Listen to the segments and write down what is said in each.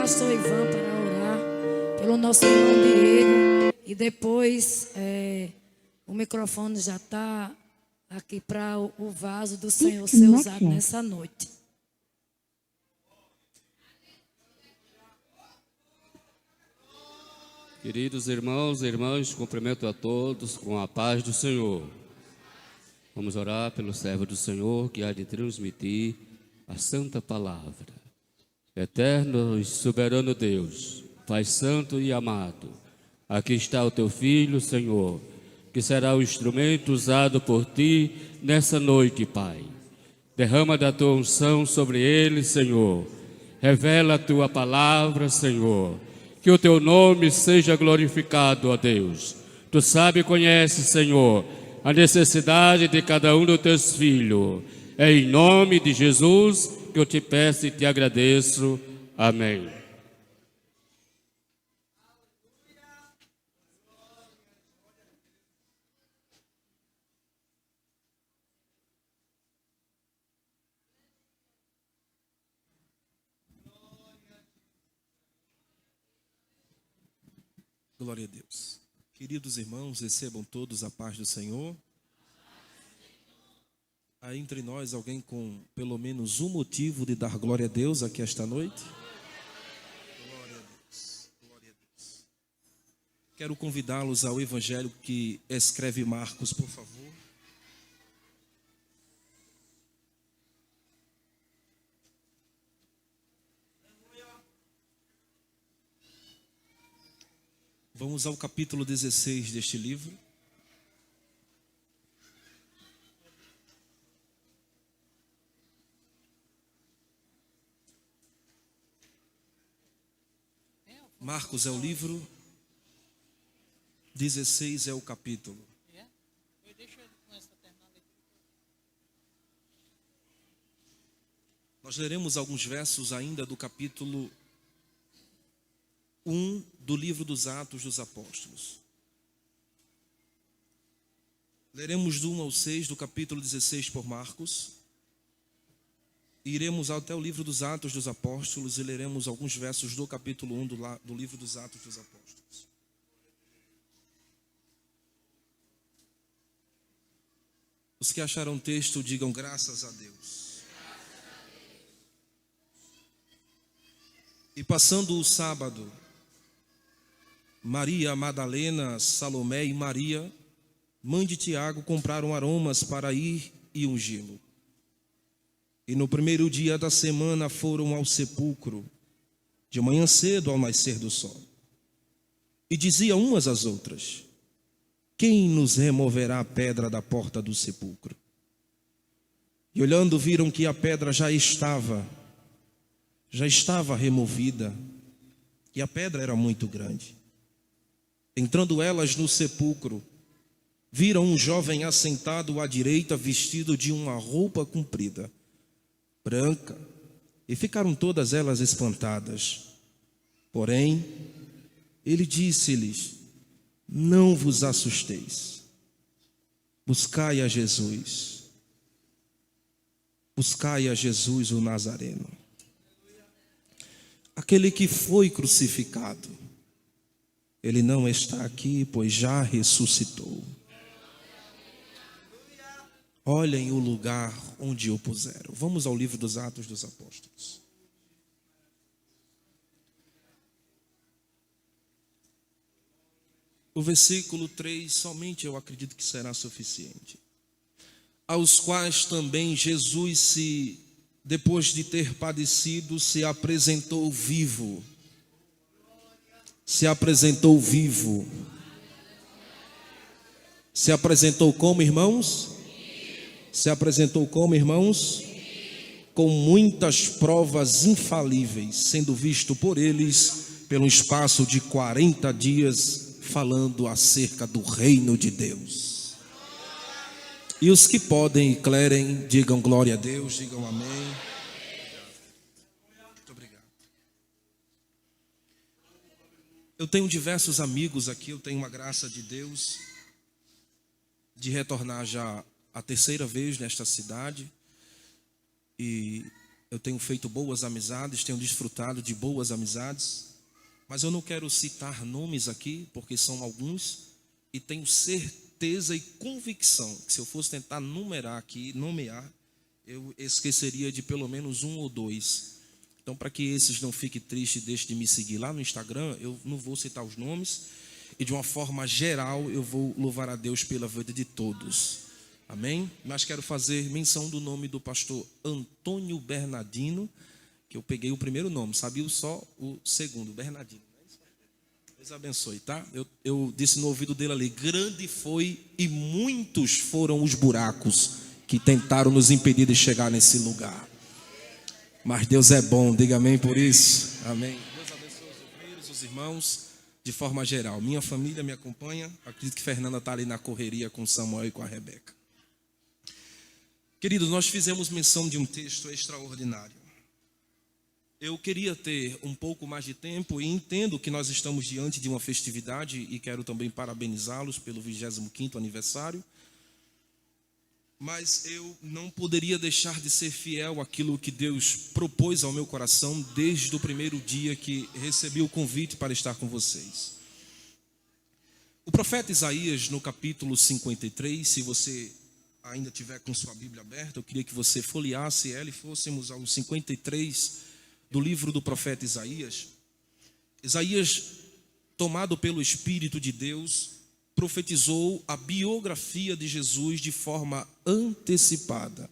pastor Ivan para orar pelo nosso irmão Diego. E depois o microfone já está aqui para o vaso do Senhor ser usado nessa noite. Queridos irmãos e irmãs, cumprimento a todos com a paz do Senhor. Vamos orar pelo servo do Senhor que há de transmitir a santa palavra. Eterno e soberano Deus, Pai santo e amado, aqui está o teu filho, Senhor, que será o instrumento usado por ti nessa noite, Pai. Derrama da tua unção sobre ele, Senhor. Revela a tua palavra, Senhor. Que o teu nome seja glorificado, ó Deus. Tu sabe e conheces, Senhor, a necessidade de cada um dos teus filhos. É em nome de Jesus que eu te peço e te agradeço. Amém. Glória a Deus. Queridos irmãos, recebam todos a paz do Senhor. Há entre nós alguém com pelo menos um motivo de dar glória a Deus aqui esta noite? Glória a Deus. Glória a Deus. Quero convidá-los ao evangelho que escreve Marcos, por favor. Vamos ao capítulo 16 deste livro. Marcos é o livro, 16 é o capítulo. Nós leremos alguns versos ainda do capítulo 1 do livro dos Atos dos Apóstolos. Leremos do 1 ao 6 do capítulo 16 por Marcos. E iremos até o livro dos Atos dos Apóstolos e leremos alguns versos do capítulo 1 do livro dos Atos dos Apóstolos. Os que acharam o texto, digam graças a Deus. E passando o sábado, Maria Madalena, Salomé e Maria, mãe de Tiago, compraram aromas para ir e ungí-lo. E no primeiro dia da semana foram ao sepulcro, de manhã cedo ao nascer do sol. E diziam umas às outras: quem nos removerá a pedra da porta do sepulcro? E olhando viram que a pedra já estava removida, e a pedra era muito grande. Entrando elas no sepulcro, viram um jovem assentado à direita, vestido de uma roupa comprida, branca, e ficaram todas elas espantadas. Porém, ele disse-lhes: não vos assusteis, buscai a Jesus o Nazareno, aquele que foi crucificado. Ele não está aqui, pois já ressuscitou. Olhem o lugar onde o puseram. Vamos ao livro dos Atos dos Apóstolos. O versículo 3, somente eu acredito que será suficiente. Aos quais também Jesus, depois de ter padecido, se apresentou vivo. Se apresentou vivo. Se apresentou como, irmãos? Se apresentou como, irmãos? Com muitas provas infalíveis, sendo visto por eles pelo espaço de 40 dias, falando acerca do reino de Deus. E os que podem e clerem, digam glória a Deus, digam amém. Muito obrigado. Eu tenho diversos amigos aqui, eu tenho uma graça de Deus de retornar já a terceira vez nesta cidade. E eu tenho feito boas amizades, tenho desfrutado de boas amizades, mas eu não quero citar nomes aqui, porque são alguns, e tenho certeza e convicção que se eu fosse tentar numerar aqui, nomear, eu esqueceria de pelo menos um ou dois. Então, para que esses não fiquem tristes e deixem de me seguir lá no Instagram, eu não vou citar os nomes, e de uma forma geral eu vou louvar a Deus pela vida de todos. Amém? Mas quero fazer menção do nome do pastor Antônio Bernardino, que eu peguei o primeiro nome, sabia só o segundo, Bernardino. Deus abençoe, tá? Eu disse no ouvido dele ali, grande foi e muitos foram os buracos que tentaram nos impedir de chegar nesse lugar. Mas Deus é bom, diga amém por isso. Amém. Deus abençoe os obreiros, os irmãos, de forma geral. Minha família me acompanha, acredito que Fernanda está ali na correria com Samuel e com a Rebeca. Queridos, nós fizemos menção de um texto extraordinário. Eu queria ter um pouco mais de tempo e entendo que nós estamos diante de uma festividade e quero também parabenizá-los pelo 25º aniversário. Mas eu não poderia deixar de ser fiel àquilo que Deus propôs ao meu coração desde o primeiro dia que recebi o convite para estar com vocês. O profeta Isaías, no capítulo 53, se você ainda tiver com sua Bíblia aberta, eu queria que você folheasse ela e fôssemos ao 53 do livro do profeta Isaías. Isaías, tomado pelo Espírito de Deus, profetizou a biografia de Jesus de forma antecipada.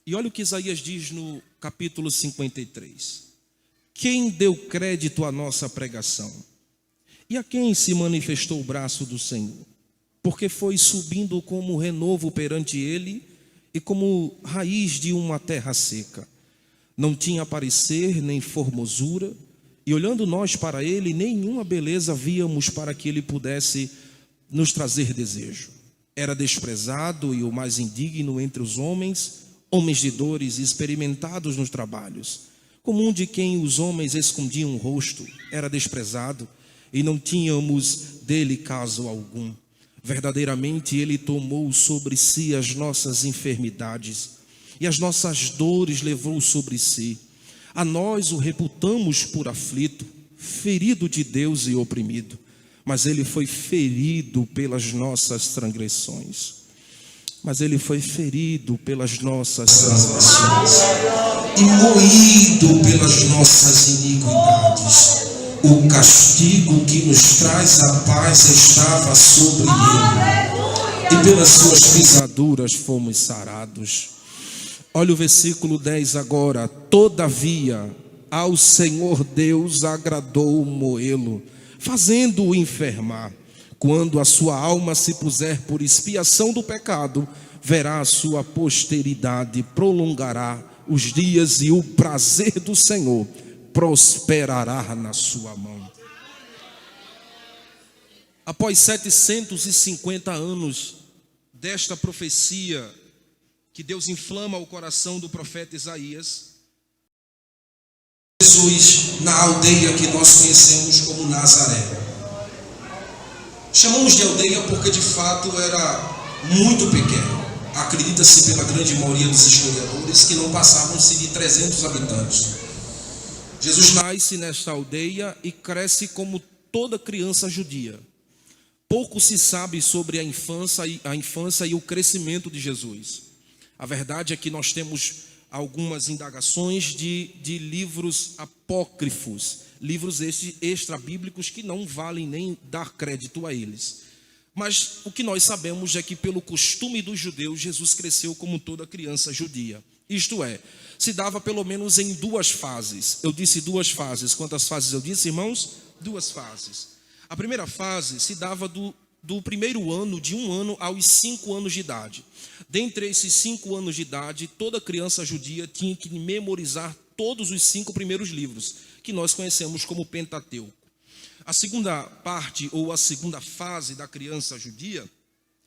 E olha o que Isaías diz no capítulo 53. Quem deu crédito à nossa pregação? E a quem se manifestou o braço do Senhor? Porque foi subindo como renovo perante ele e como raiz de uma terra seca. Não tinha parecer nem formosura, e olhando nós para ele, nenhuma beleza víamos para que ele pudesse nos trazer desejo. Era desprezado e o mais indigno entre os homens, homens de dores, experimentados nos trabalhos. Como um de quem os homens escondiam o rosto, era desprezado, e não tínhamos dele caso algum. Verdadeiramente ele tomou sobre si as nossas enfermidades, e as nossas dores levou sobre si. A nós o reputamos por aflito, ferido de Deus e oprimido. Mas ele foi ferido pelas nossas transgressões. Mas ele foi ferido pelas nossas transgressões e moído pelas nossas iniquidades. O castigo que nos traz a paz estava sobre ele, e pelas suas pisaduras fomos sarados. Olha o versículo 10 agora. Todavia, ao Senhor Deus agradou moê-lo, fazendo-o enfermar. Quando a sua alma se puser por expiação do pecado, verá a sua posteridade, prolongará os dias, e o prazer do Senhor prosperará na sua mão. Após 750 anos desta profecia que Deus inflama o coração do profeta Isaías, Jesus na aldeia que nós conhecemos como Nazaré. Chamamos de aldeia porque de fato era muito pequeno. Acredita-se pela grande maioria dos historiadores que não passavam-se de 300 habitantes. Jesus nasce nesta aldeia e cresce como toda criança judia. Pouco se sabe sobre a infância e o crescimento de Jesus. A verdade é que nós temos algumas indagações de livros apócrifos, livros extra-bíblicos que não valem nem dar crédito a eles. Mas o que nós sabemos é que pelo costume dos judeus, Jesus cresceu como toda criança judia. Isto é, se dava pelo menos em duas fases. Eu disse duas fases. Quantas fases eu disse, irmãos? Duas fases. A primeira fase se dava do primeiro ano, de 1 ano aos 5 anos de idade. Dentre esses 5 anos de idade, toda criança judia tinha que memorizar todos os 5 primeiros livros, que nós conhecemos como Pentateuco. A segunda parte, ou a segunda fase da criança judia,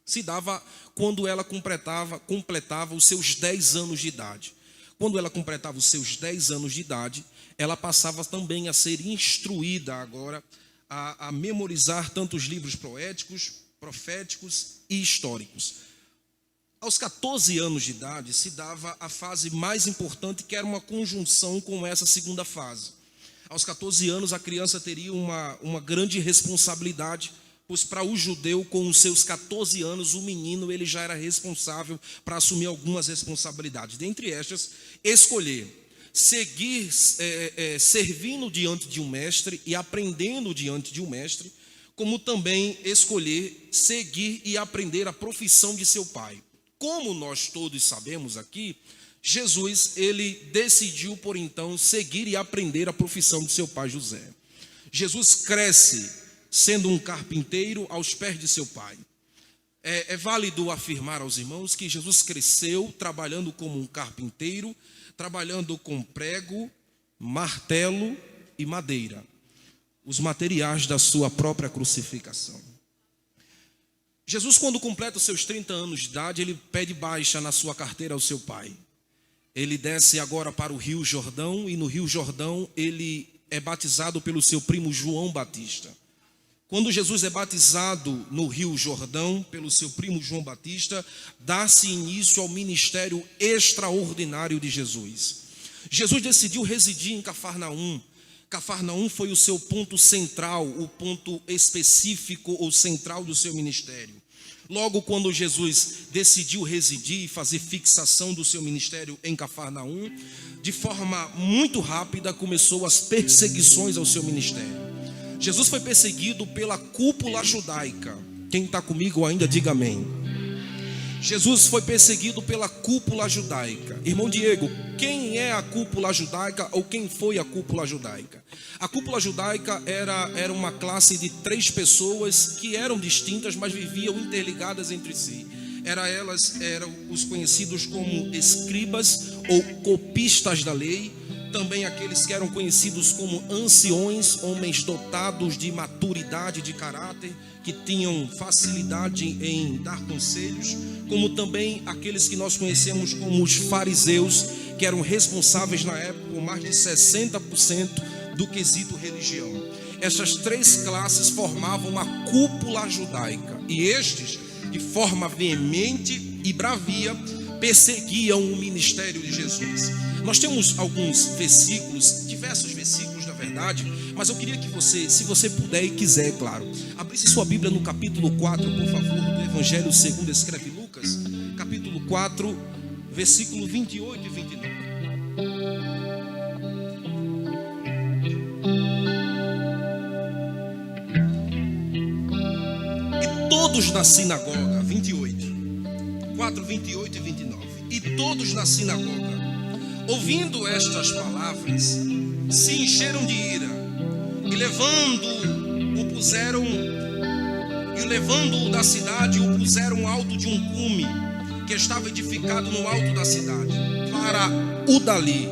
se dava quando ela completava os seus 10 anos de idade. Quando ela completava os seus 10 anos de idade, ela passava também a ser instruída agora a memorizar tantos livros poéticos, proféticos e históricos. Aos 14 anos de idade se dava a fase mais importante, que era uma conjunção com essa segunda fase. Aos 14 anos a criança teria uma grande responsabilidade, pois para o judeu, com os seus 14 anos, o menino ele já era responsável para assumir algumas responsabilidades. Dentre estas, escolher seguir servindo diante de um mestre e aprendendo diante de um mestre, como também escolher seguir e aprender a profissão de seu pai. Como nós todos sabemos aqui, Jesus ele decidiu por então seguir e aprender a profissão de seu pai José. Jesus cresce sendo um carpinteiro aos pés de seu pai. É válido afirmar aos irmãos que Jesus cresceu trabalhando como um carpinteiro, trabalhando com prego, martelo e madeira, os materiais da sua própria crucificação. Jesus, quando completa os seus 30 anos de idade, ele pede baixa na sua carteira ao seu pai. Ele desce agora para o Rio Jordão, e no Rio Jordão ele é batizado pelo seu primo João Batista. Quando Jesus é batizado no Rio Jordão pelo seu primo João Batista, dá-se início ao ministério extraordinário de Jesus. Jesus decidiu residir em Cafarnaum. Cafarnaum foi o seu ponto central, o ponto específico ou central do seu ministério. Logo quando Jesus decidiu residir e fazer fixação do seu ministério em Cafarnaum, de forma muito rápida começou as perseguições ao seu ministério. Jesus foi perseguido pela cúpula judaica. Quem está comigo ainda, diga amém. Jesus foi perseguido pela cúpula judaica. Irmão Diego, quem é a cúpula judaica ou quem foi a cúpula judaica? A cúpula judaica era uma classe de 3 pessoas que eram distintas, mas viviam interligadas entre si. Eram os conhecidos como escribas ou copistas da lei, também aqueles que eram conhecidos como anciões, homens dotados de maturidade de caráter, que tinham facilidade em dar conselhos, como também aqueles que nós conhecemos como os fariseus, que eram responsáveis na época por mais de 60% do quesito religião. Essas 3 classes formavam uma cúpula judaica, e estes, de forma veemente e bravia, perseguiam o ministério de Jesus. Nós temos alguns versículos, diversos versículos na verdade, mas eu queria que você, se você puder e quiser, claro, abrisse sua Bíblia no capítulo 4, por favor, do Evangelho segundo escreve Lucas, capítulo 4, versículo 28 e 29. E todos na sinagoga, 4, 28 e 29. E todos na sinagoga, ouvindo estas palavras, se encheram de ira, e levando-o da cidade, o puseram alto de um cume que estava edificado no alto da cidade, para o dali,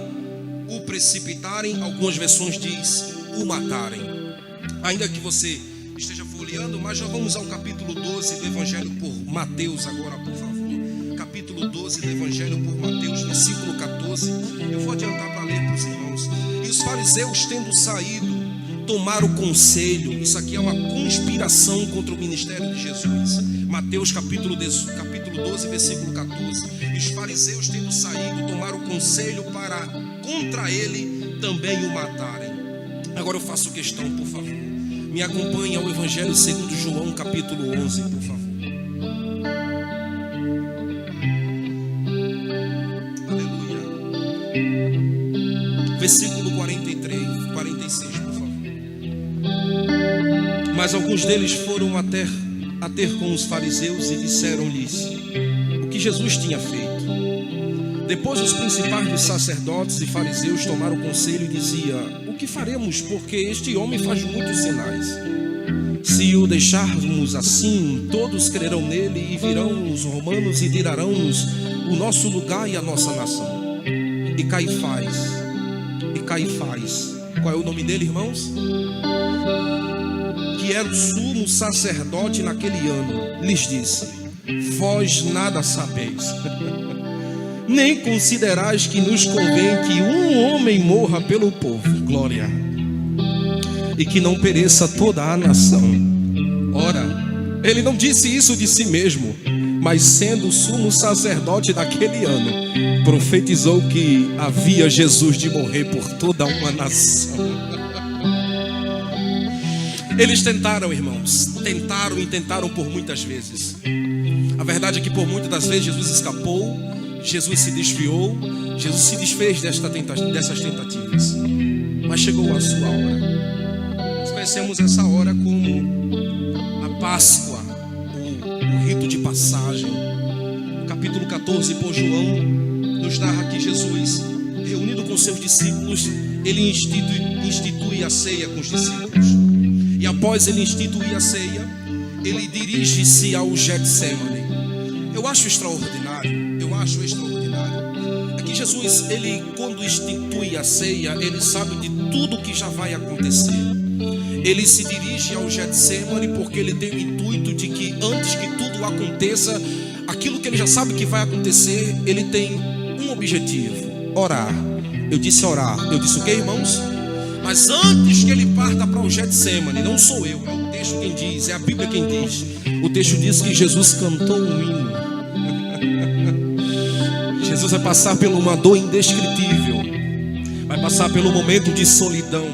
o precipitarem, algumas versões diz, o matarem. Ainda que você esteja folheando, mas já vamos ao capítulo 12 do Evangelho por Mateus agora, por favor. Capítulo 12 do Evangelho por Mateus, versículo 14. Eu vou adiantar para ler para os irmãos. E os fariseus, tendo saído, tomaram conselho. Isso aqui é uma conspiração contra o ministério de Jesus. Mateus capítulo 12, versículo 14. E os fariseus, tendo saído, tomaram conselho para contra ele também o matarem. Agora eu faço questão, por favor, me acompanhe ao Evangelho segundo João, capítulo 11, por favor. Versículo 46, por favor. Mas alguns deles foram a ter com os fariseus e disseram-lhes o que Jesus tinha feito. Depois os principais dos sacerdotes e fariseus tomaram conselho e diziam: o que faremos, porque este homem faz muitos sinais? Se o deixarmos assim, todos crerão nele, e virão os romanos e tirarão-nos o nosso lugar e a nossa nação. E Caifás, qual é o nome dele, irmãos? Que era o sumo sacerdote naquele ano, lhes disse: vós nada sabeis, nem considerais que nos convém que um homem morra pelo povo, glória, e que não pereça toda a nação. Ora, ele não disse isso de si mesmo, mas sendo sumo sacerdote daquele ano, profetizou que havia Jesus de morrer por toda uma nação. Eles tentaram, irmãos, tentaram por muitas vezes. A verdade é que por muitas das vezes Jesus escapou, Jesus se desviou, Jesus se desfez dessas tentativas. Mas chegou a sua hora. Nós conhecemos essa hora como a Páscoa, o rito de passagem. No capítulo 14, por João, nos narra que Jesus, reunido com seus discípulos, ele institui a ceia com os discípulos. E após ele instituir a ceia, ele dirige-se ao Getsemane. Eu acho extraordinário. É que Jesus, ele quando institui a ceia, ele sabe de tudo que já vai acontecer. Ele se dirige ao Getsemane porque ele tem o intuito de que antes que tudo aconteça, aquilo que ele já sabe que vai acontecer, ele tem um objetivo: orar. Eu disse orar. Eu disse o que, irmãos? Mas antes que ele parta para o Getsemane, não sou eu, é o texto quem diz, é a Bíblia quem diz. O texto diz que Jesus cantou um hino. Jesus vai passar por uma dor indescritível, vai passar pelo momento de solidão.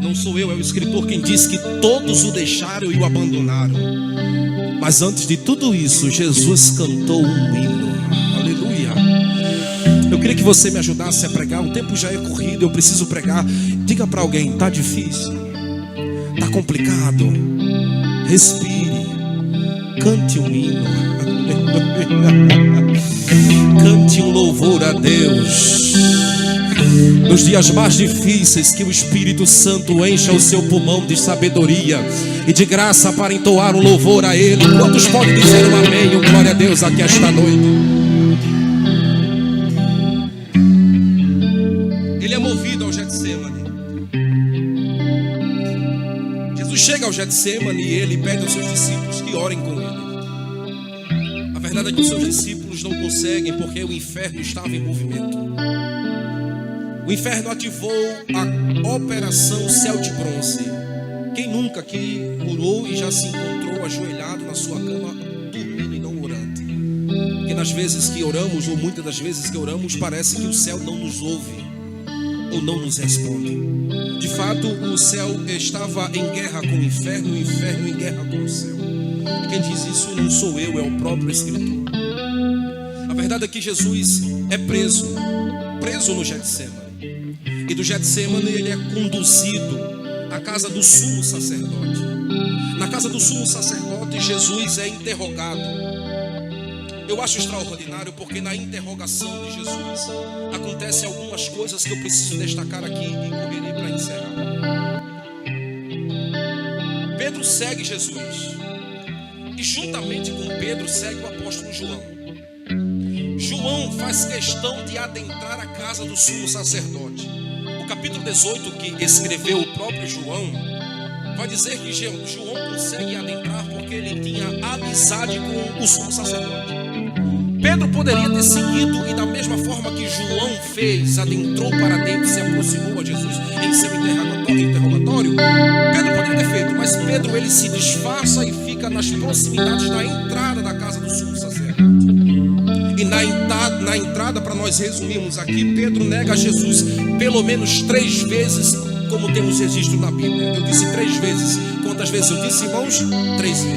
Não sou eu, é o escritor quem diz que todos o deixaram e o abandonaram. Mas antes de tudo isso, Jesus cantou um hino. Aleluia. Eu queria que você me ajudasse a pregar. O tempo já é corrido, eu preciso pregar. Diga para alguém: está difícil, está complicado, respire, cante um hino. Cante um louvor a Deus. Nos dias mais difíceis, que o Espírito Santo encha o seu pulmão de sabedoria e de graça para entoar um louvor a Ele. Quantos podem dizer um amém, um glória a Deus aqui esta noite? Ele é movido ao Getsemane. Jesus chega ao Getsemane e ele pede aos seus discípulos que orem com ele. A verdade é que os seus discípulos não conseguem porque o inferno estava em movimento. O inferno ativou a operação Céu de Bronze. Quem nunca aqui orou e já se encontrou ajoelhado na sua cama, dormindo e não orando? Porque nas vezes que oramos, ou muitas das vezes que oramos, parece que o céu não nos ouve ou não nos responde. De fato, o céu estava em guerra com o inferno em guerra com o céu. E quem diz isso não sou eu, é o próprio escritor. A verdade é que Jesus é preso no Getsemane. E do Getsemane ele é conduzido à casa do sumo sacerdote. Na casa do sumo sacerdote, Jesus é interrogado. Eu acho extraordinário porque na interrogação de Jesus acontecem algumas coisas que eu preciso destacar aqui e correrei para encerrar. Pedro segue Jesus e juntamente com Pedro segue o apóstolo João. João faz questão de adentrar a casa do sumo sacerdote. O capítulo 18 que escreveu o próprio João vai dizer que João consegue adentrar porque ele tinha amizade com o sumo sacerdote. Pedro poderia ter seguido e da mesma forma que João fez, adentrou para dentro e se aproximou a Jesus em seu interrogatório. Pedro poderia ter feito, mas Pedro ele se disfarça e fica nas proximidades da entrada da casa do sumo sacerdote. E na entrada, para nós resumirmos aqui, Pedro nega Jesus pelo menos 3 vezes, como temos registro na Bíblia. Eu disse 3 vezes. Quantas vezes eu disse, irmãos? 3 vezes.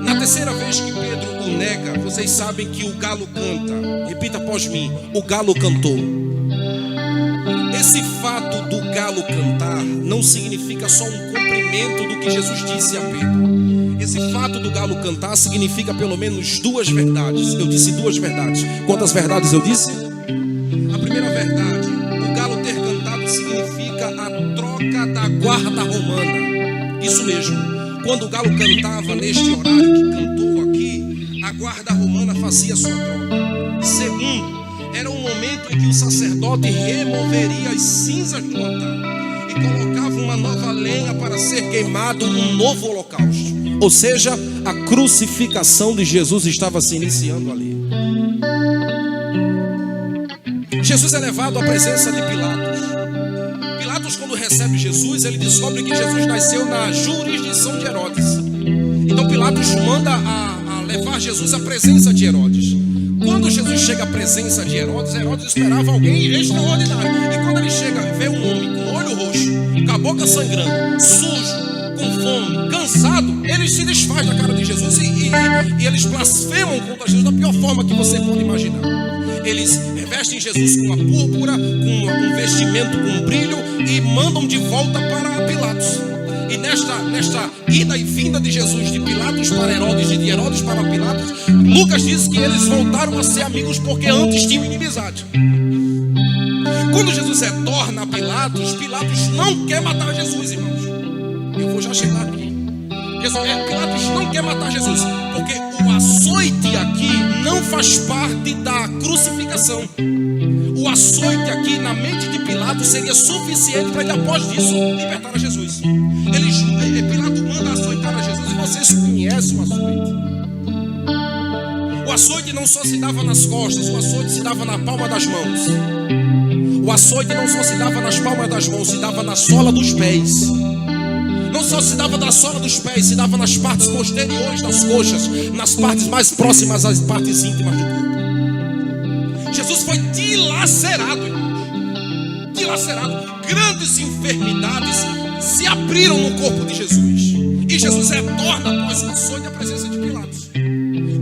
Na terceira vez que Pedro o nega, vocês sabem que o galo canta. Repita após mim: o galo cantou. Esse fato do galo cantar não significa só um cumprimento do que Jesus disse a Pedro. Esse fato do galo cantar significa pelo menos 2 verdades. Eu disse 2 verdades. Quantas verdades eu disse? A primeira verdade: o galo ter cantado significa a troca da guarda romana. Isso mesmo. Quando o galo cantava neste horário que cantou aqui, a guarda romana fazia sua troca. Segundo, era um momento em que o sacerdote removeria as cinzas do altar e colocava uma nova lenha para ser queimado um novo holocausto. Ou seja, a crucificação de Jesus estava se iniciando ali. Jesus é levado à presença de Pilatos. Pilatos, quando recebe Jesus, ele descobre que Jesus nasceu na jurisdição de Herodes. Então Pilatos manda a levar Jesus à presença de Herodes. Quando Jesus chega à presença de Herodes, Herodes esperava alguém extraordinário. E quando ele chega e vê um homem com o olho roxo, com a boca sangrando, sujo, com fome, cansado, ele se desfaz da cara de Jesus e eles blasfemam contra Jesus da pior forma que você pode imaginar. Eles revestem Jesus com uma púrpura, com um vestimento com brilho e mandam de volta para Pilatos. E nesta ida e vinda de Jesus de Pilatos para Herodes e de Herodes para Pilatos, Lucas diz que eles voltaram a ser amigos porque antes tinham inimizade. Quando Jesus retorna a Pilatos, Pilatos não quer matar Jesus, irmãos. Eu vou já chegar aqui. Pilatos não quer matar Jesus, porque o açoite aqui não faz parte da crucificação. O açoite aqui na mente de Pilatos seria suficiente para ele, após disso, libertar a Jesus. Pilatos manda açoitar a Jesus e vocês conhecem o açoite. O açoite não só se dava nas costas, o açoite se dava na palma das mãos. O açoite não só se dava nas palmas das mãos, se dava na sola dos pés. Não só se dava na sola dos pés, se dava nas partes posteriores das coxas, nas partes mais próximas às partes íntimas do corpo. Jesus foi dilacerado, irmãos. Dilacerado. Grandes enfermidades se abriram no corpo de Jesus. E Jesus retorna após o açoite à presença de Pilatos.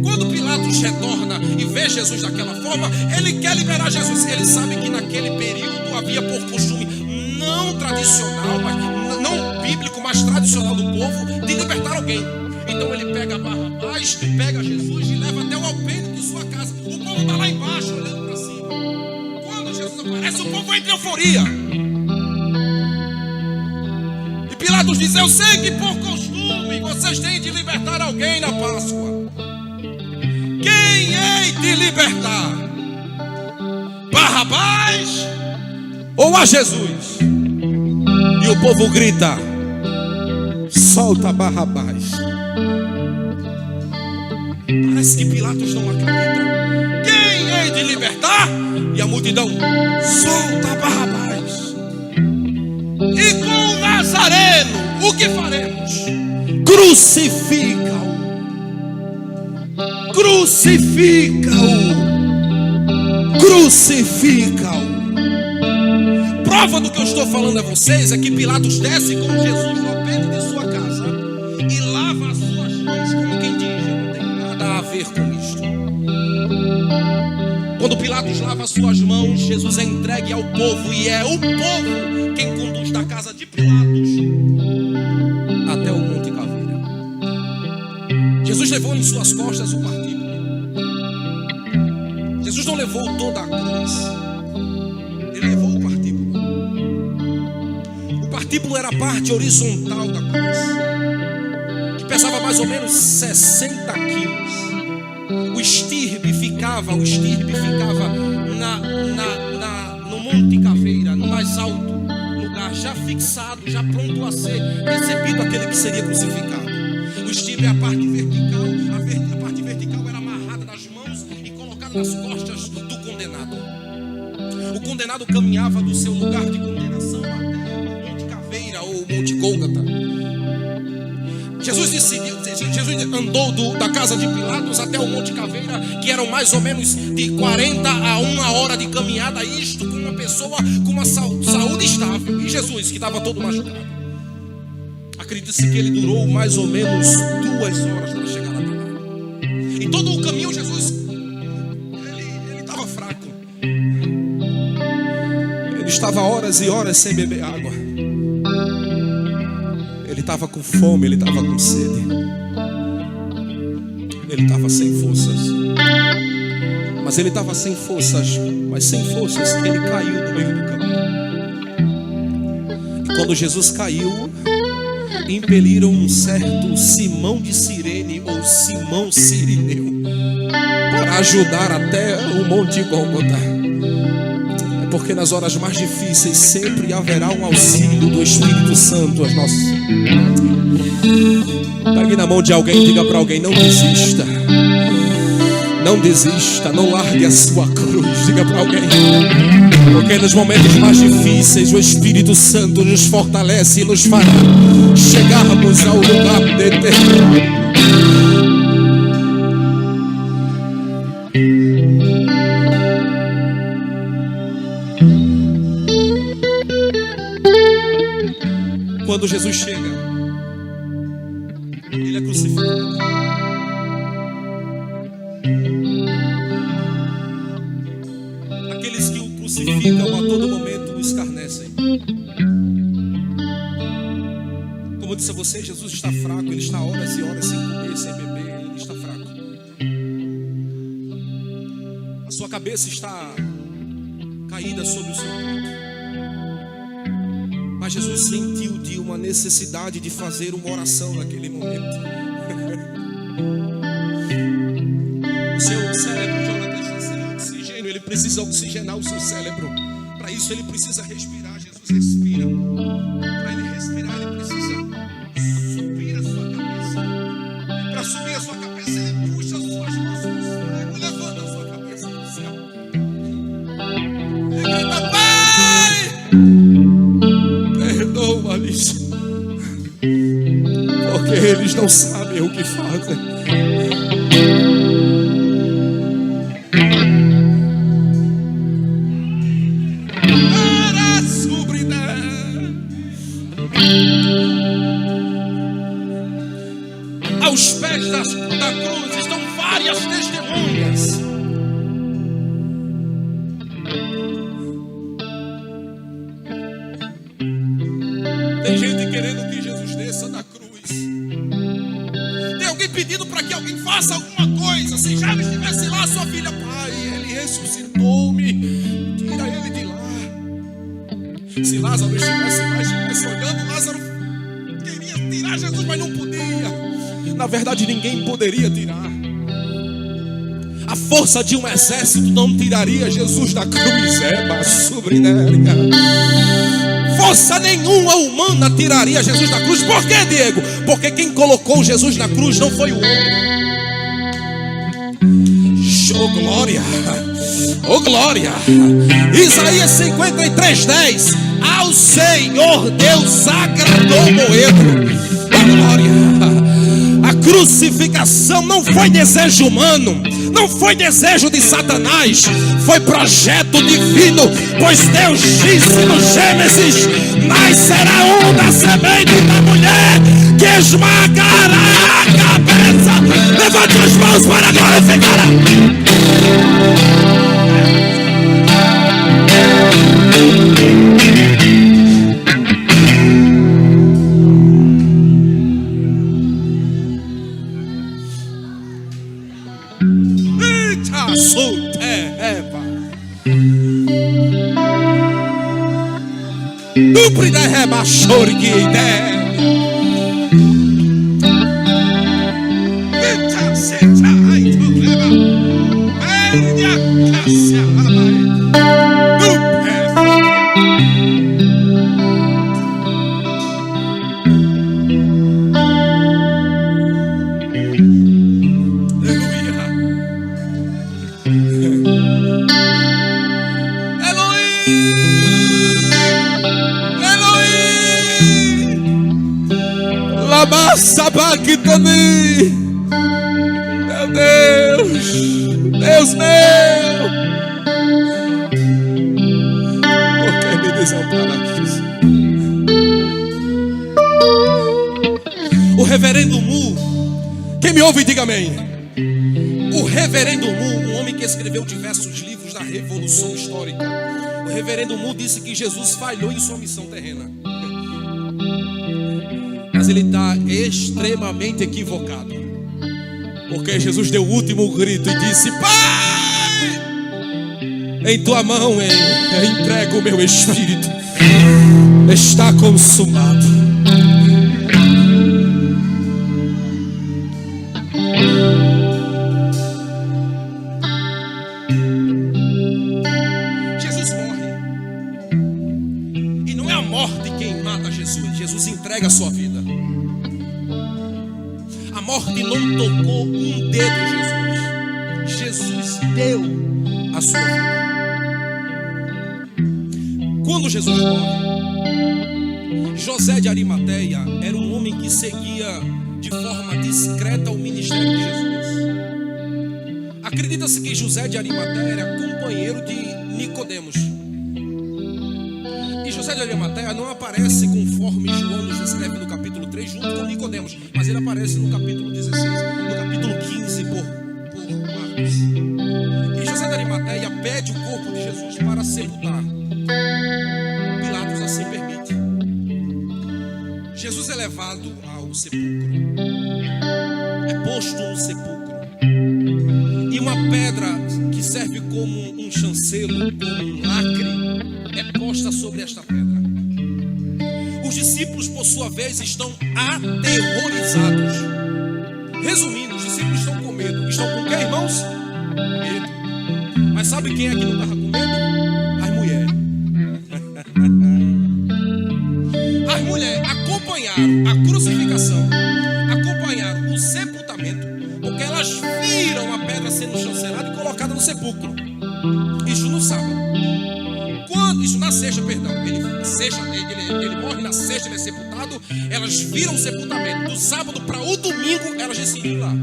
Quando Pilatos retorna e vê Jesus daquela forma, ele quer liberar Jesus. Ele sabe que naquele período havia por costume não tradicional, mas não bíblico, mas tradicional do povo, de libertar alguém. Então ele pega Barrabás, pega Jesus e leva até o alpendre de sua casa. O povo está lá embaixo olhando para cima. Quando Jesus aparece, o povo entra em euforia. E Pilatos diz: eu sei que por costume vocês têm de libertar alguém na Páscoa. Quem hei de libertar? Barrabás ou a Jesus? E o povo grita: solta Barrabás. Parece que Pilatos não acredita. Quem hei de libertar? E a multidão: solta Barrabás. E com o Nazareno, o que faremos? Crucifica-o. Crucifica-o. Crucifica-o. Prova do que eu estou falando a vocês é que Pilatos desce com Jesus no alpendre de sua casa e lava as suas mãos, como quem diz: eu não tenho nada a ver com isto. Quando Pilatos lava as suas mãos, Jesus é entregue ao povo, e é o povo quem conduz da casa de Pilatos até o Monte Caveira. Jesus levou em suas costas o partíbulo. Jesus não levou toda a cruz, ele levou o partíbulo. O partíbulo era a parte horizontal da cruz, que pesava mais ou menos 60 quilos. O estirpe ficava no Monte Caveira, no mais alto lugar, já fixado, já pronto a ser recebido aquele que seria crucificado. O estirpe é a parte vertical, a parte vertical era amarrada nas mãos e colocada nas costas do condenado. O condenado caminhava do seu lugar de condenação até o Monte Caveira ou Monte Gólgota. Jesus andou da casa de Pilatos até o Monte Caveira, que eram mais ou menos de 40 a 1 hora de caminhada, isto com uma pessoa com uma saúde estável. E Jesus, que estava todo machucado, acredita-se que ele durou mais ou menos 2 horas para chegar até lá. E todo o caminho Jesus, ele estava fraco. Ele estava horas e horas sem beber água. Ele estava com fome, ele estava com sede. Ele estava sem forças. Mas ele estava sem forças, que ele caiu no meio do caminho. E quando Jesus caiu, impeliram um certo Simão de Cirene, ou Simão Cirineu, para ajudar até o Monte Gólgota. Porque nas horas mais difíceis sempre haverá um auxílio do Espírito Santo às nossas. Pegue na mão de alguém e diga para alguém: não desista. Não desista, não largue a sua cruz. Diga para alguém. Porque nos momentos mais difíceis o Espírito Santo nos fortalece e nos fará chegarmos ao lugar de eternidade. quando Jesus chega, ele é crucificado. Aqueles que o crucificam a todo momento o escarnecem. Como eu disse a você, Jesus está fraco, ele está horas e horas sem comer, sem beber, ele está fraco. A sua cabeça está caída sobre o seu peito. Mas Jesus sentiu de uma necessidade de fazer uma oração naquele momento. O seu cérebro, Jonathan, está sem oxigênio. Ele precisa oxigenar o seu cérebro. Para isso ele precisa respirar. Jesus respira. Para ele respirar, ele precisa subir a sua cabeça. Para subir a sua cabeça, ele puxa as suas mãos para o céu e levanta a sua cabeça para o céu. Ele grita: Pai, perdoa-lhes, porque eles não sabem o que fazem. Aos pés da cruz estão várias testemunhas. Tem gente querendo que Jesus desça da cruz. Tem alguém pedindo para que alguém faça alguma coisa. Se já estivesse lá, sua filha: Pai, ele ressuscitou-me, tira ele de lá. Se Lázaro estivesse lá, estivesse olhando, Lázaro queria tirar Jesus, mas não podia. Na verdade, ninguém poderia tirar. A força de um exército não tiraria Jesus da cruz. Força nenhuma humana tiraria Jesus da cruz. Por quê, Diego? Porque quem colocou Jesus na cruz não foi o homem. Oh, glória! Oh, glória! Isaías 53:10. Ao Senhor Deus agradou moê-lo. Oh, glória! A crucificação não foi desejo humano, não foi desejo de Satanás, foi projeto divino, pois Deus disse no Gênesis: nascerá um da semente da mulher que esmagará a cabeça. Levante as mãos para glorificar. Meu Deus, Deus meu, por que me desamparaste? O reverendo Mu, quem me ouve diga amém. O reverendo Mu, um homem que escreveu diversos livros da Revolução Histórica, o reverendo Mu disse que Jesus falhou em sua missão terrena. Mas ele está extremamente equivocado, porque Jesus deu o último grito e disse: Pai, em tua mão entrego o meu espírito, está consumado. Jesus morre, e não é a morte quem mata Jesus. Jesus entrega a sua vida. A morte não tocou um dedo em Jesus. Jesus deu a sua vida. Quando Jesus morre, José de Arimateia era um homem que seguia de forma discreta o ministério de Jesus. Acredita-se que José de Arimateia era companheiro de Nicodemos. E José de Arimateia não aparece conforme João nos descreve no capítulo 3, junto com Nicodemos, mas ele aparece no capítulo 16, no capítulo 15 por Marcos. E José de Arimateia pede o corpo de Jesus para sepultar. Pilatos assim permite. Jesus é levado ao sepulcro, é posto no sepulcro, e uma pedra que serve como um chancelo, como um lacre, é posta sobre esta pedra. Os discípulos, por sua vez, estão aterrorizados. Resumindo, os discípulos estão com medo. Estão com o quê, irmãos? Medo. Mas sabe quem é que não estava com medo? As mulheres. As mulheres acompanharam a crucificação, acompanharam o sepultamento, porque elas viram a pedra sendo chancelada e colocada no sepulcro. Isso no sábado. Isso na sexta, perdão. Ele morre na sexta, ele é sepultado. Elas viram o sepultamento. Do sábado para o domingo, elas decidem ir lá.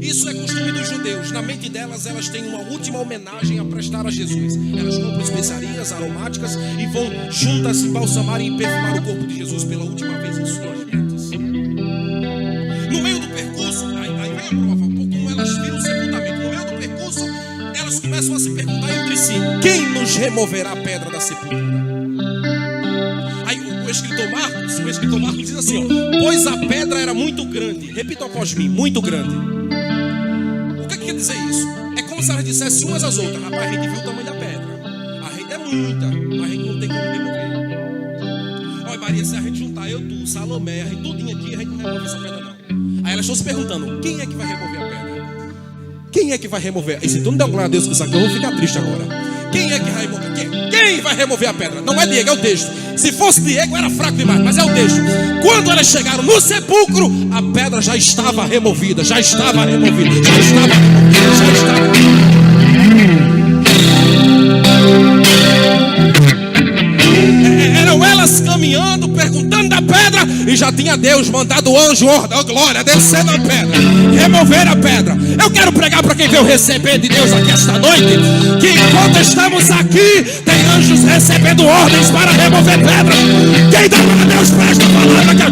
Isso é costume dos judeus. Na mente delas, elas têm uma última homenagem a prestar a Jesus. Elas compram especiarias aromáticas e vão juntas se balsamar e perfumar o corpo de Jesus pela última vez em suas mentes. No meio do percurso, aí vem a prova, como elas viram o sepultamento. No meio do percurso, elas começam a se perguntar entre si: quem nos removerá a pedra da sepultura? Aí o escritor Marcos diz assim, ó: pois a pedra era muito grande. Repita após mim: muito grande. O que quer dizer isso? É como se elas dissessem umas às outras: rapaz, a gente viu o tamanho da pedra, a gente é muita, a gente não tem como remover. Olha Maria, se a gente juntar eu, tu, Salomé, a gente tudinho aqui, a gente não remove essa pedra não. Aí elas estão se perguntando: quem é que vai remover a pedra? Quem é que vai remover? E se tu não der glória a Deus com isso aqui, eu vou ficar triste agora. Quem é que vai remover? Quem vai remover a pedra? Não é Diego, é o texto. Se fosse Diego, era fraco demais, mas é o texto. Quando elas chegaram no sepulcro, a pedra já estava removida. Já estava removida. Já estava removida. Já estava removida. Eram elas caminhando, perguntando da pedra, e já tinha Deus mandado o anjo, oh glória, descer na pedra, remover a pedra. Eu quero pregar para quem veio receber de Deus aqui esta noite, que enquanto estamos aqui, tem anjos recebendo ordens para remover pedra. Quem dá para Deus para esta palavra que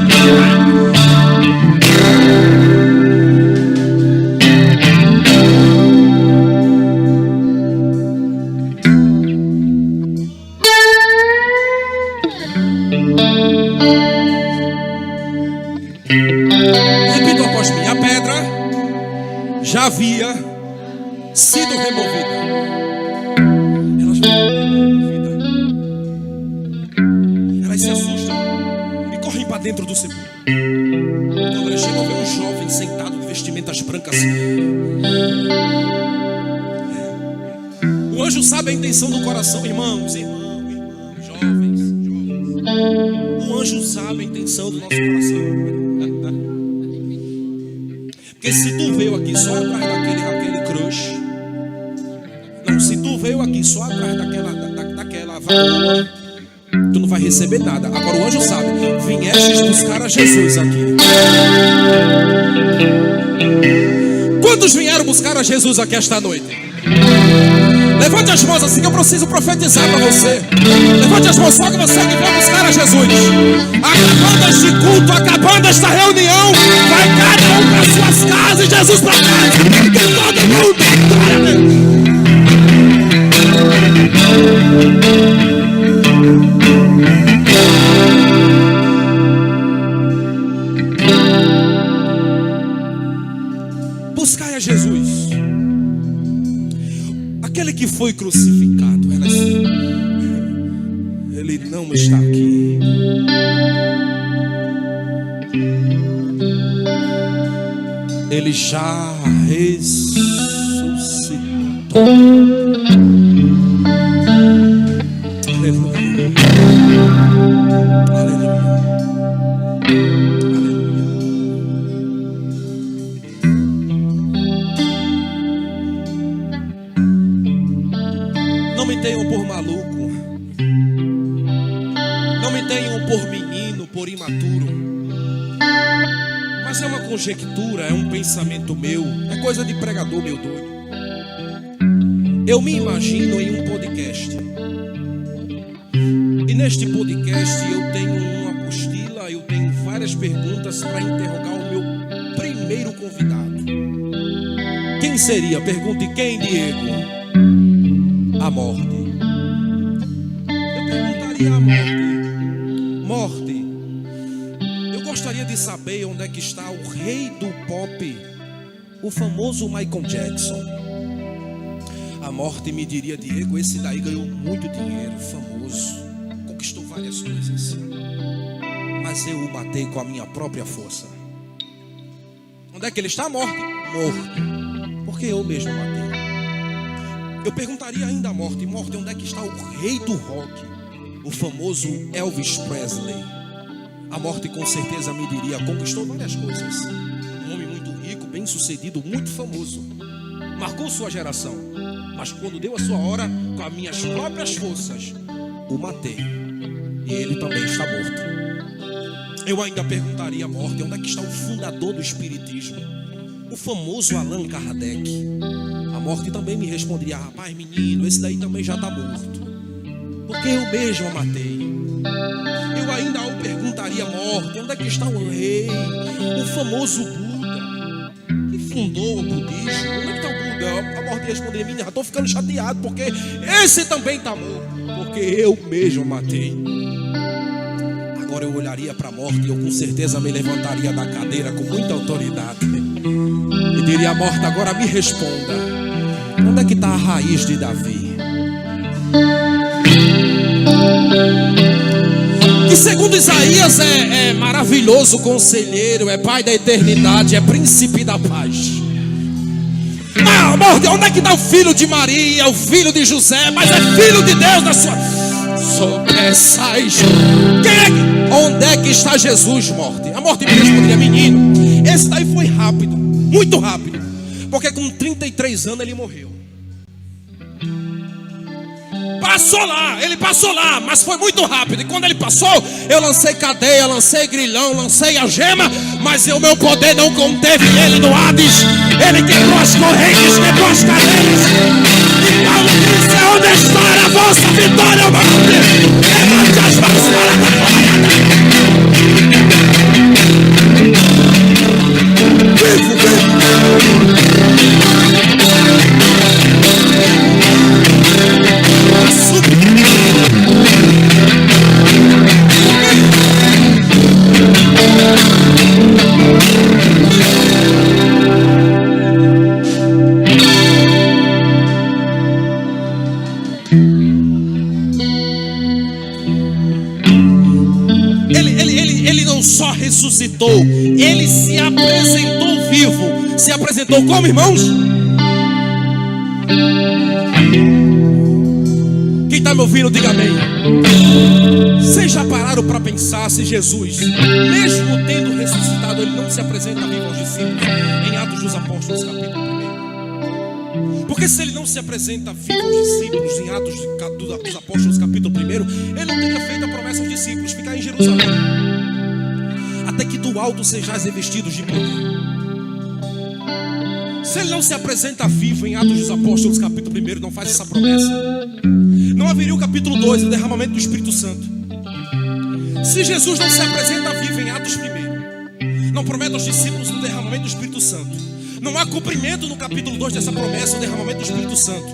repito após mim: a pedra já havia sido removida. Elas Elas se assustam e correm para dentro do sepulcro. Quando elas chegam, vê um jovem sentado de vestimentas brancas. O anjo sabe a intenção do coração, irmãos, jovens. O anjo sabe a intenção do nosso coração. Porque se tu veio aqui só atrás daquele crush, não, se tu veio aqui só atrás daquela varoa, tu não vai receber nada. Agora o anjo sabe: viestes buscar a Jesus aqui. Quantos vieram buscar a Jesus aqui esta noite? Levante as mãos assim que eu preciso profetizar para você. Levante as mãos só que você que vai buscar a Jesus. Acabando este culto, acabando esta reunião, vai cada um para suas casas e Jesus para casa. E todo mundo. Buscai a Jesus, aquele que foi crucificado. Ele não está aqui. Ele já ressuscitou. Aleluia. Aleluia. Não me tenham por maluco, não me tenham por menino, por imaturo, mas é uma conjectura, é um pensamento meu, é coisa de pregador meu doido. Eu me imagino em um podcast, e neste podcast eu tenho uma apostila, eu tenho várias perguntas para interrogar o meu primeiro convidado. Quem seria? Pergunte quem, Diego? A morte. Eu perguntaria a morte. Morte, eu gostaria de saber onde é que está o rei do pop, o famoso Michael Jackson. A morte me diria: Diego, esse daí ganhou muito dinheiro, famoso, conquistou várias coisas, mas eu o matei com a minha própria força. Onde é que ele está? Morte? Morto, porque eu mesmo matei. Eu perguntaria ainda a morte: morte, onde é que está o rei do rock, o famoso Elvis Presley? A morte com certeza me diria: conquistou várias coisas, um homem muito rico, bem sucedido, muito famoso, marcou sua geração, mas quando deu a sua hora, com as minhas próprias forças, o matei, e ele também está morto. Eu ainda perguntaria à morte: onde é que está o fundador do espiritismo, o famoso Allan Kardec? A morte também me responderia: rapaz, menino, esse daí também já está morto, porque eu mesmo o matei. Eu ainda o perguntaria à morte: onde é que está o rei, o famoso Buda, que fundou o budismo? Onde é que está o Buda? A morte responderia: menina, já estou ficando chateado, porque esse também está morto, porque eu mesmo o matei. Agora eu olharia para a morte e eu com certeza me levantaria da cadeira com muita autoridade e diria: morte, agora me responda, onde é que está a raiz de Davi? Que segundo Isaías é maravilhoso conselheiro, é pai da eternidade, é príncipe da paz. Ah, morte, onde é que está o filho de Maria, o filho de José, mas é filho de Deus na sua... Sobressais. Onde é que está Jesus, morte? A morte me responderia: menino, esse daí foi rápido, muito rápido, porque com 33 anos ele morreu. Ele passou lá, mas foi muito rápido. E quando ele passou, eu lancei cadeia, lancei grilhão, lancei algema, mas o meu poder não conteve ele no Hades. Ele quebrou as correntes, quebrou as cadeias. E Paulo disse: onde está a vossa vitória, morte? Levante as mãos para a glória. Ele não só ressuscitou, ele se apresentou vivo. Se apresentou como, irmãos? Quem está me ouvindo, diga amém. Vocês já pararam para pensar se Jesus, mesmo tendo ressuscitado, ele não se apresenta vivo aos discípulos em Atos dos Apóstolos, capítulo 1? Porque se ele não se apresenta vivo aos discípulos em Atos dos Apóstolos, capítulo 1, ele não teria feito a promessa aos discípulos ficar em Jerusalém até que do alto sejais revestidos de poder. Se ele não se apresenta vivo em Atos dos Apóstolos, capítulo 1, não faz essa promessa, não haveria o capítulo 2, o derramamento do Espírito Santo. Se Jesus não se apresenta vivo em Atos 1, não promete aos discípulos o derramamento do Espírito Santo, não há cumprimento no capítulo 2 dessa promessa, o derramamento do Espírito Santo.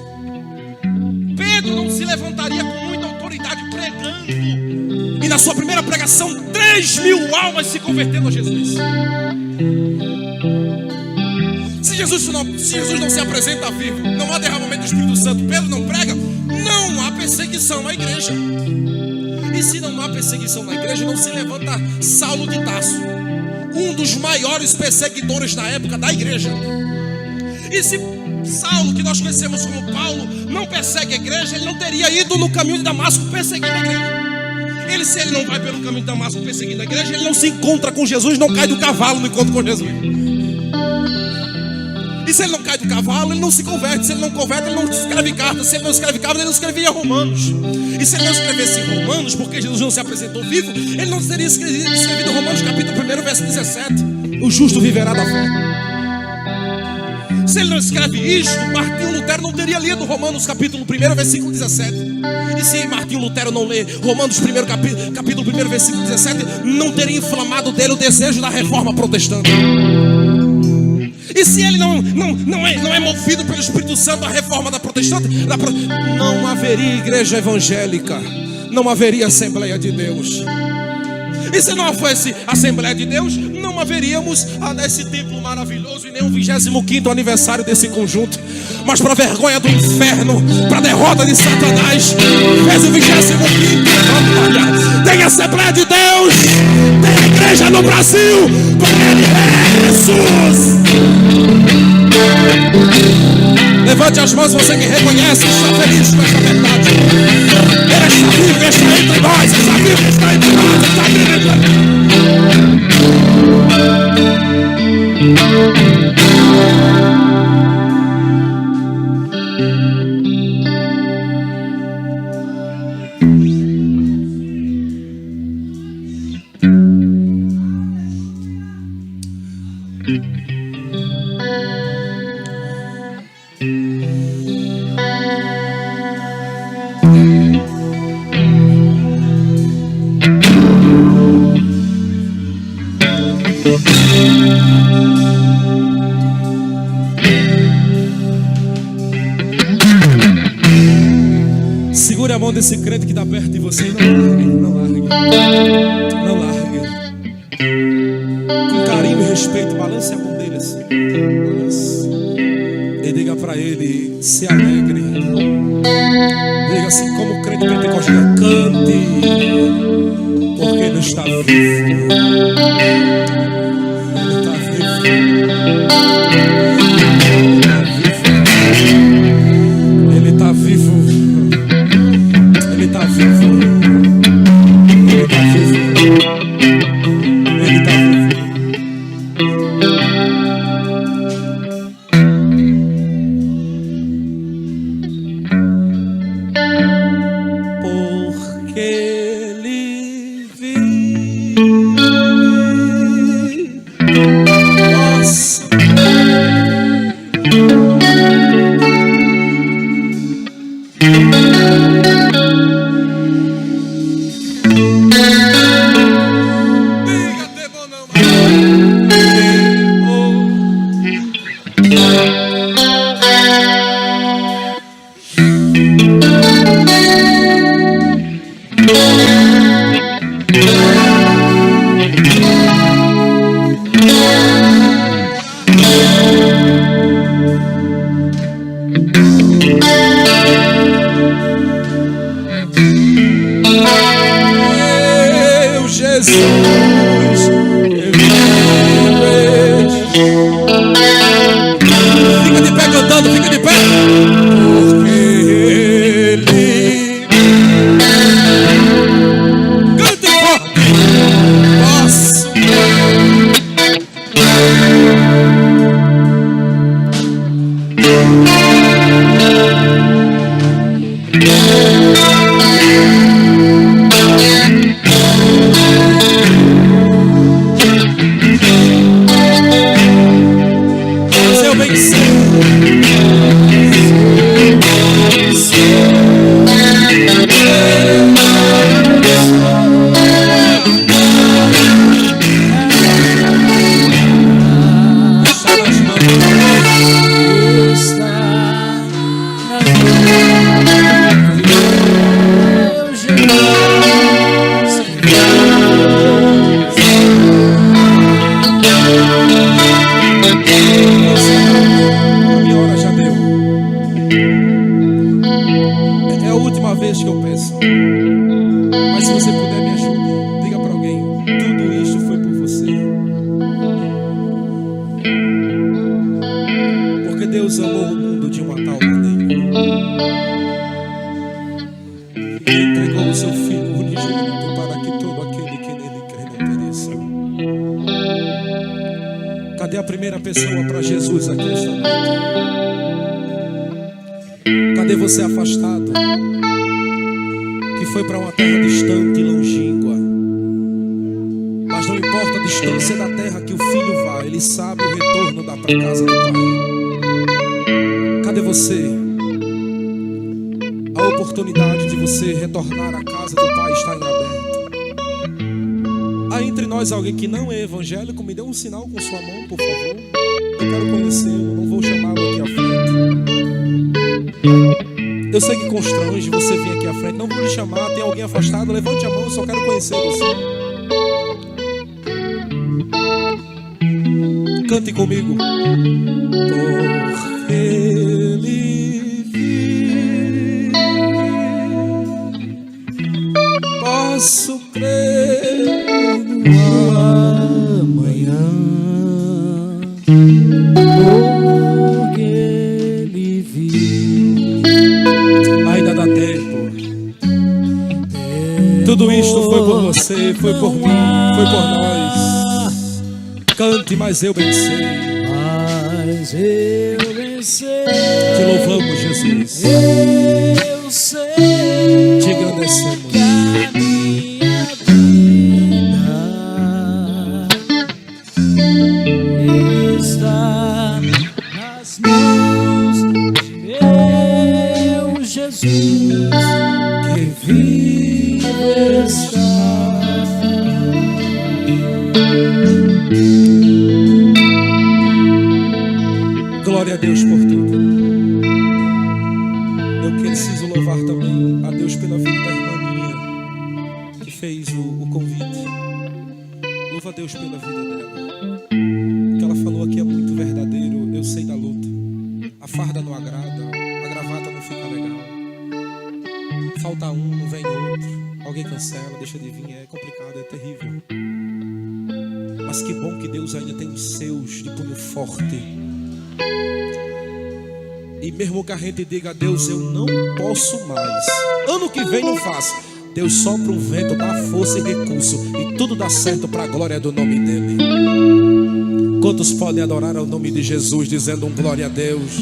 Pedro não se levantaria com muita autoridade pregando, e na sua primeira pregação 3.000 almas se convertendo a Jesus. Se Jesus não se apresenta vivo, não há derramamento do Espírito Santo, Pedro não prega, não há perseguição na igreja. E se não há perseguição na igreja, não se levanta Saulo de Tarso, um dos maiores perseguidores da época da igreja. E se Saulo, que nós conhecemos como Paulo, não persegue a igreja, ele não teria ido no caminho de Damasco perseguindo a igreja. Se ele não vai pelo caminho de Damasco perseguindo a igreja, ele não se encontra com Jesus, não cai do cavalo no encontro com Jesus. E se ele não cai do cavalo, ele não se converte. Se ele não converte, ele não escreve carta. Se ele não escreve carta, ele não escreveria Romanos. E se ele não escrevesse Romanos, porque Jesus não se apresentou vivo, ele não teria escrevido Romanos capítulo 1, verso 17: o justo viverá da fé. Se ele não escreve isto, Martinho Lutero não teria lido Romanos capítulo 1, versículo 17. E se Martinho Lutero não lê Romanos 1 capítulo 1, versículo 17, não teria inflamado dele o desejo da reforma protestante. E se ele não é movido pelo Espírito Santo a reforma da protestante, não haveria igreja evangélica, não haveria Assembleia de Deus. E se não fosse Assembleia de Deus, não haveríamos nesse templo maravilhoso e nem o 25º aniversário desse conjunto. Mas para vergonha do inferno, para derrota de Satanás, fez o 25º. Tem Assembleia de Deus, tem igreja no Brasil, porque Ele é Jesus. Levante as mãos, você que reconhece, está feliz com esta verdade. Ele está vivo, está entre nós, está vivo, está entre nós, está vivo entre nós. Segure a mão desse crente que está perto de você e não largue, não largue. Com carinho e respeito, balance a mão dele assim, balance. E diga para ele, se alegre. Diga assim, como o crente pentecostal, cante, porque ele está vivo. Ele está vivo. Ele está vivo. Ele está vivo. Ele está vivo. Ele está vivo. Porque Ele vive. Nossa. Jesus, fica de pé cantando, fica de pé. Porque Ele canta forte. Nossa. Eu venci. É a última vez que eu peço. Mas se você puder, me ajude. Diga para alguém: tudo isso foi por você. Porque Deus amou o mundo de uma tal maneira que entregou o seu Filho unigênito para que todo aquele que nele crê não pereça. Cadê a primeira pessoa para Jesus aqui esta noite? Cadê você afastado, que foi para uma terra distante e longínqua? Mas não importa a distância da terra que o filho vai, ele sabe o retorno dá para casa do Pai. Cadê você? A oportunidade de você retornar à casa do Pai está em aberto. Há entre nós alguém que não é evangélico? Me dê um sinal com sua mão, por favor. Eu quero conhecê-lo, não vou chamá-lo aqui à frente. Eu sei que constrange você vir aqui à frente, não vou lhe chamar. Tem alguém afastado? Levante a mão, eu só quero conhecer você. Cante comigo. Por Ele vive, posso crer no amanhã, porque Ele vive. Ainda dá tempo. Tudo isto foi por você, foi por mim, foi por nós. Cante, mas eu bem sei. Mas eu bem sei. Te louvamos, Jesus. Eu sei. Te agradecemos. Que a minha vida está nas mãos de meu Jesus, que vive está. Glória a Deus por tudo. Eu preciso louvar também a Deus pela vida da irmã minha que fez o convite. Louva a Deus pela vida dela. O que ela falou aqui é muito verdadeiro. Eu sei da luta. A farda não agrada, a gravata não fica legal. Falta um, não vem outro. Alguém cancela, deixa de vir. É complicado, é terrível. Mas que bom que Deus ainda tem os seus de punho forte. E mesmo que a gente diga a Deus, eu não posso mais, ano que vem não faço, Deus sopra um vento, dá força e recurso, e tudo dá certo para a glória do nome dele. Quantos podem adorar ao nome de Jesus dizendo um glória a Deus?